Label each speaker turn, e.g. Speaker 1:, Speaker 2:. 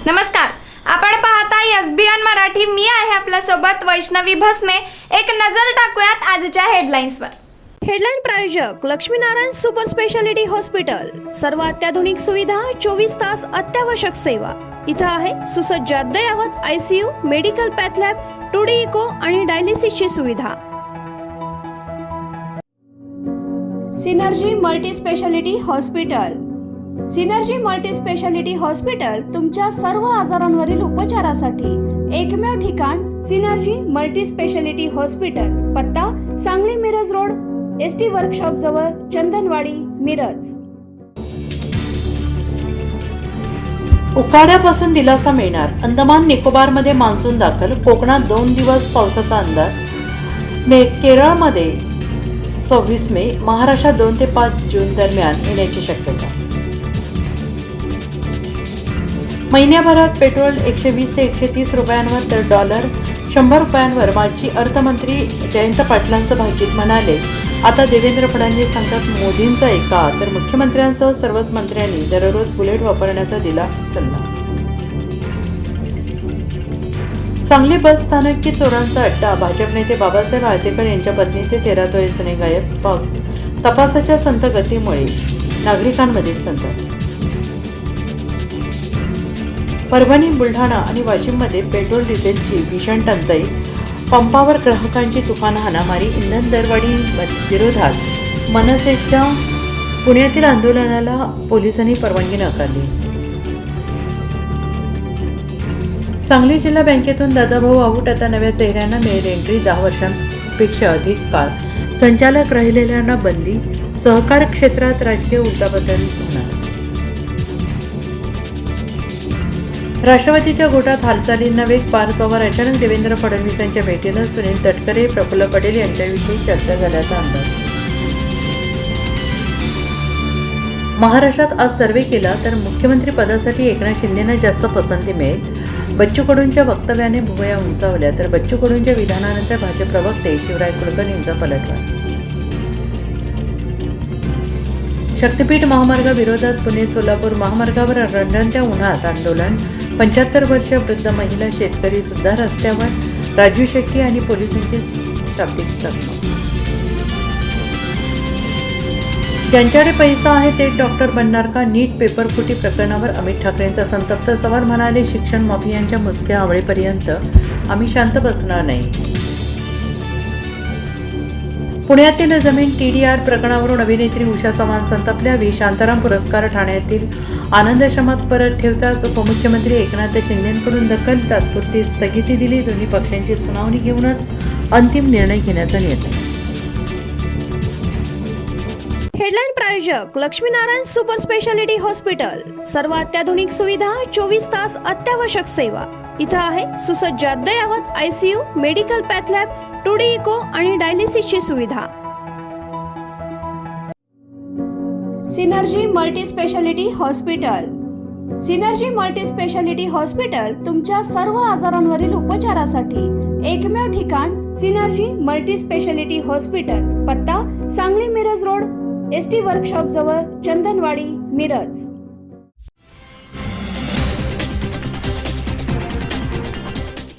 Speaker 1: नमस्कार, आपण पाहताय एसबीएन मराठी. मी आहे आपल्या सोबत वैष्णवी भस्मे. एक नजर टाकूयात आजच्या हेडलाईन्सवर.
Speaker 2: हेडलाईन प्रायोजक लक्ष्मीनारायण सुपर स्पेशालिटी हॉस्पिटल. सर्व अत्याधुनिक सुविधा, 24 तास अत्यावश्यक सेवा. इथं आहे सुसज्ज अद्ययावत ICU, medical path lab, 2D echo आणि डायलिसिसची सुविधा. Synergy multi speciality hospital. Synergy multi speciality hospital तुमच्या सर्व आजारांवरील उपचारासाठी एकमेव ठिकाण. Synergy multi speciality hospital. पत्ता Sangli Miraj road, ST workshop जवळ, चंदनवाडी, मिरज.
Speaker 3: उकाड्यापासून दिलासा मिळणार. अंदमान निकोबारमध्ये मान्सून दाखल. कोकणात 2 दिवस पावसाचा अंदाज. केरळमध्ये 26 मे, महाराष्ट्रात 2 ते 5 जून दरम्यान येण्याची शक्यता. महिन्याभरात पेट्रोल 120 ते 130 रुपयांवर तर डॉलर 100 रुपयांवर. माजी अर्थमंत्री जयंत पाटलांचं भाकीत म्हणाले, आता देवेंद्र फडणवीस सांगतात मोदींचा ऐका, तर मुख्यमंत्र्यांसह सर्वच मंत्र्यांनी दररोज बुलेट वापरण्याचा दिला सल्ला. सांगली बस स्थानक की चोरांचा अड्डा. भाजप नेते बाबासाहेब आळतेकर यांच्या पत्नीचे 13 तोळे सोने गायब. तपासाच्या संथ गतीमुळे नागरिकांमध्ये संताप. परभणी, बुलढाणा आणि वाशिममध्ये पेट्रोल डिझेलची भीषण टंचाई. पंपावर ग्राहकांची तुफान हाणामारी. इंधन दरवाढी विरोधात मनसेच्या पुण्यातील आंदोलनाला पोलिसांनी परवानगी नाकारली. सांगली जिल्हा बँकेतून दादाभाऊ आऊट. आता नव्या चेहऱ्यांना मिळेल एंट्री. 10 वर्षांपेक्षा अधिक काळ संचालक राहिलेल्यांना बंदी. सहकार क्षेत्रात राजकीय उलटाबदल होणार. राष्ट्रवादीच्या गोटात हालचालींना वेग. पार्थ पवार अचानक देवेंद्र फडणवीसांच्या भेटीनं सुनील तटकरे, प्रफुल्ल पटेल यांच्याविषयी चर्चा झाल्याचा अंदाज. महाराष्ट्रात आज सर्व्हे केला तर मुख्यमंत्री पदासाठी एकनाथ शिंदेंना जास्त पसंती मिळेल. बच्चू कडूंच्या वक्तव्याने भुवया उंचावल्या तर बच्चू कडूंच्या विधानानंतर भाजप प्रवक्ते शिवराय कुलकर्णींचा पलटवार. शक्तीपीठ महामार्गाविरोधात पुणे सोलापूर महामार्गावर रणरणत्या उन्हात आंदोलन. 75 वर्षीय वृद्ध महिला, शेतकरी सुद्धा रस्त्यावर. राजू शेट्टी आणि पोलिसांची शाब्दिक चकमक. ज्यांच्याकडे पैसा आहे ते डॉक्टर बनणार का? नीट पेपरफुटी प्रकरणावर अमित ठाकरेंचा संतप्त सवाल. म्हणाले, शिक्षण माफियांच्या मुसक्या आवळेपर्यंत आम्ही शांत बसणार नाही. पुण्यातील जमीन TDR प्रकरणावरून अभिनेत्री उषा चव्हाण संतापल्या. शांताराम पुरस्कार ठाण्यातील आनंदाश्रमात परत ठेवताच उपमुख्यमंत्री एकनाथ शिंदेंकडून दखल. तात्पुरती स्थगिती दिली. दोन्ही पक्षांची सुनावणी घेऊनच अंतिम निर्णय घेण्याचा निर्णय.
Speaker 2: हेडलाईन प्रायोजक लक्ष्मीनारायण सुपर स्पेशालिटी हॉस्पिटल. सर्व अत्याधुनिक सुविधा, 24 तास अत्यावश्यक सेवा. इथं आहे सुसज्ज अद्ययावत ICU, medical path lab, 2D echo आणि डायलिसिसची सुविधा. Synergy multi speciality hospital. Synergy multi speciality hospital तुमच्या सर्व आजारांवरील उपचारासाठी एकमेव ठिकाण. Synergy multi speciality hospital. पत्ता Sangli Miraj road, ST workshop जवळ, चंदनवाडी, मिरज.